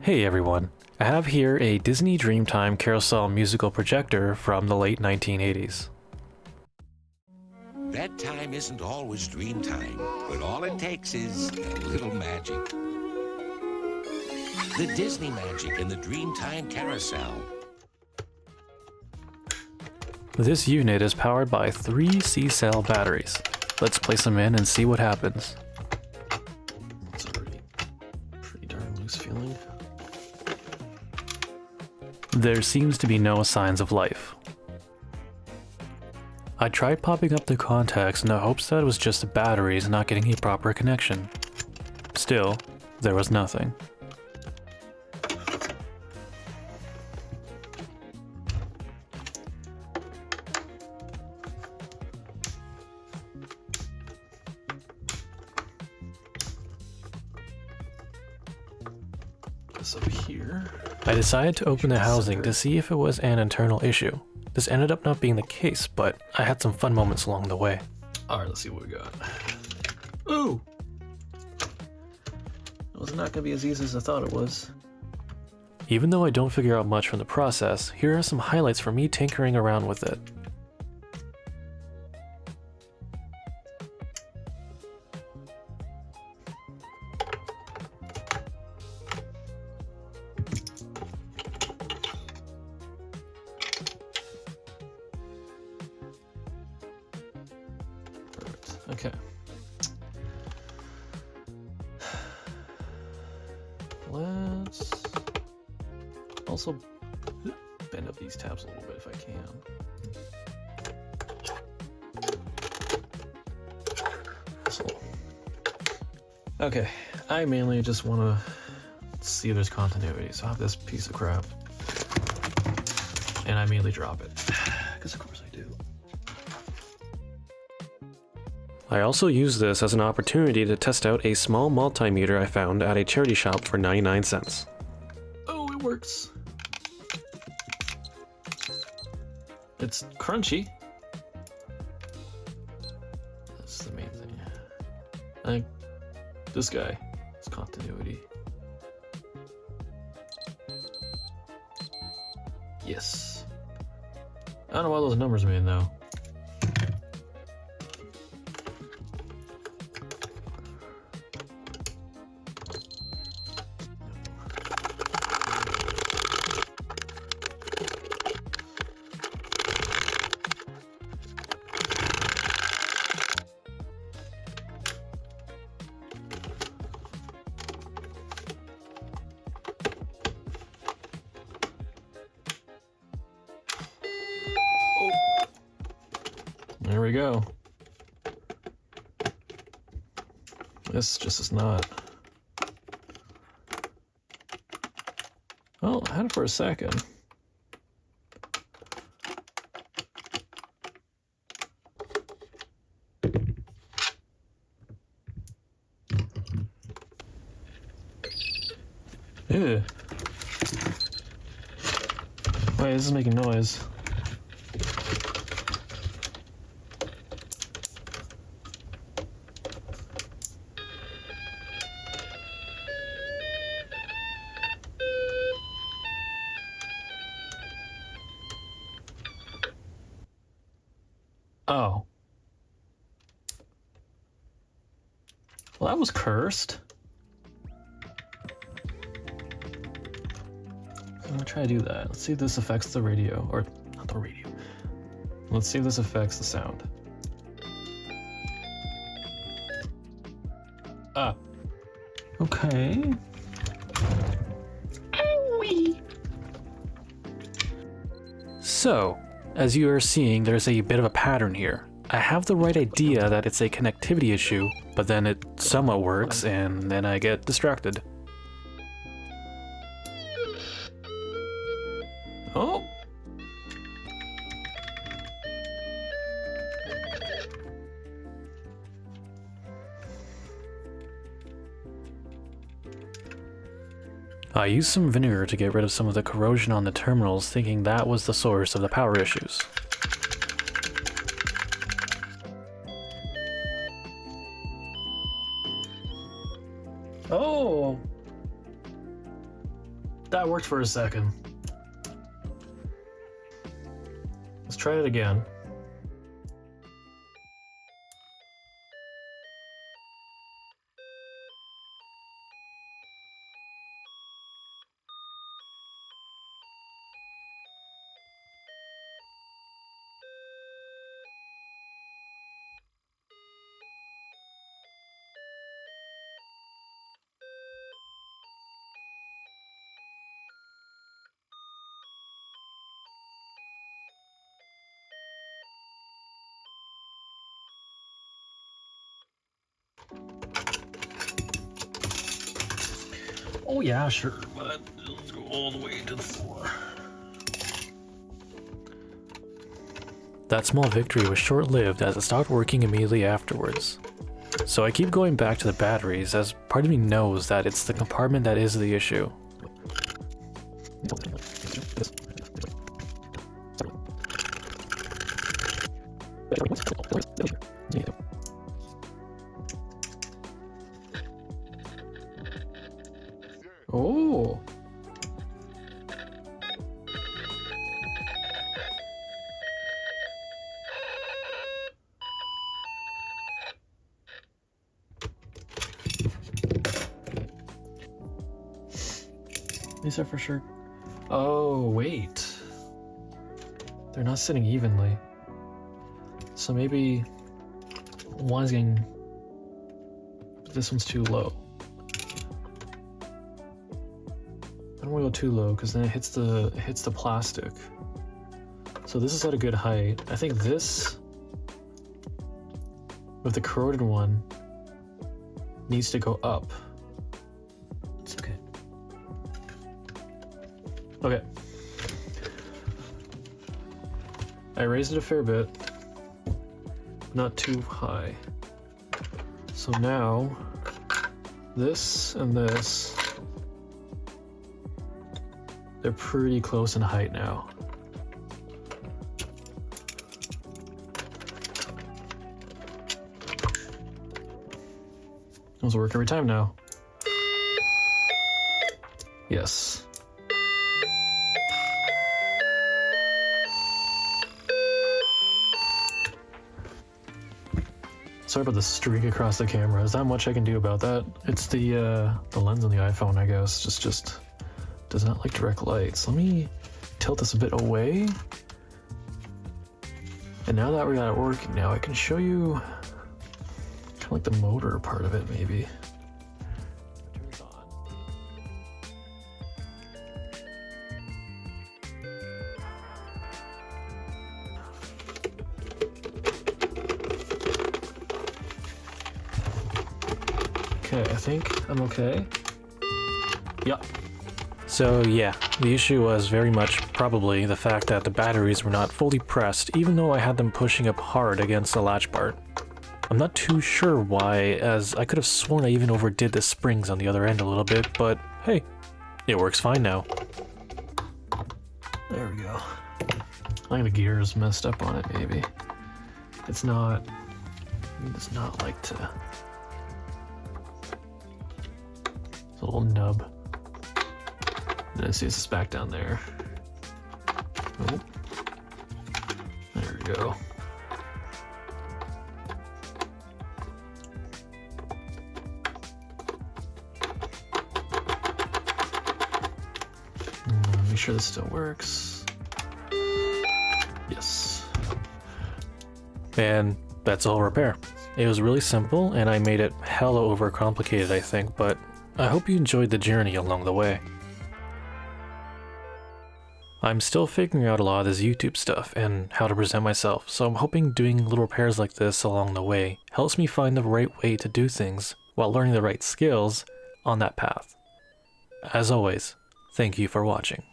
Hey everyone, I have here a Disney Dreamtime carousel musical projector from the late 1980s. Bedtime isn't always dream time, but all it takes is a little magic. The Disney magic in the Dreamtime Carousel. This unit is powered by 3 C-cell batteries. Let's place them in and see what happens. It's already pretty darn loose feeling. There seems to be no signs of life. I tried popping up the contacts in the hopes that it was just the batteries not getting a proper connection. Still, there was nothing. This up here. I decided to open the housing to see if it was an internal issue. This ended up not being the case, but I had some fun moments along the way. Alright, let's see what we got. Ooh! It was not gonna be as easy as I thought it was. Even though I don't figure out much from the process, here are some highlights for me tinkering around with it. Okay. Let's also bend up these tabs a little bit if I can. So, okay, I mainly just want to see if there's continuity, so I have this piece of crap, and I immediately drop it, because of course I do. I also used this as an opportunity to test out a small multimeter I found at a charity shop for 99 cents. Oh, it works. It's crunchy. That's the main thing. I think this guy is continuity. Yes. I don't know what those numbers mean though. There we go. This just is not. Well, I had it for a second. Ew. Wait, this is making noise. Oh. Well, that was cursed. I'm gonna try to do that. Let's see if this affects the radio, or not the radio. Let's see if this affects the sound. Ah. Okay. So, as you are seeing, there's a bit of a pattern here. I have the right idea that it's a connectivity issue, but then it somewhat works, and then I get distracted. Oh. I used some vinegar to get rid of some of the corrosion on the terminals, thinking that was the source of the power issues. Oh. That worked for a second. Let's try it again. Oh yeah, sure, but let's go all the way to the floor. That small victory was short-lived as it stopped working immediately afterwards. So I keep going back to the batteries as part of me knows that it's the compartment that is the issue. Oh. These are for sure. Oh, wait. They're not sitting evenly. So maybe one's getting. This one's too low. I don't want to go too low because then it hits the plastic. So this is at a good height. I think this with the corroded one needs to go up. It's okay. Okay. I raised it a fair bit, not too high. So now this and this, they're pretty close in height now. Those work every time now. Yes. Sorry about the streak across the camera. There's not much I can do about that. It's the lens on the iPhone, I guess. Just does not like direct lights. Let me tilt this a bit away. And now that we got it working, now I can show you kind of like the motor part of it, maybe. Turns on. Okay, I think I'm okay. Yep. So yeah, the issue was very much probably the fact that the batteries were not fully pressed even though I had them pushing up hard against the latch bar. I'm not too sure why, as I could have sworn I even overdid the springs on the other end a little bit, but hey, it works fine now. There we go. I think the gear is messed up on it, maybe. It's not. It does not like to. It's a little nub. And I see this is back down there. Oh. There we go. Make sure this still works. Yes. And that's all repair. It was really simple and I made it hella overcomplicated, I think, but I hope you enjoyed the journey along the way. I'm still figuring out a lot of this YouTube stuff and how to present myself, so I'm hoping doing little repairs like this along the way helps me find the right way to do things while learning the right skills on that path. As always, thank you for watching.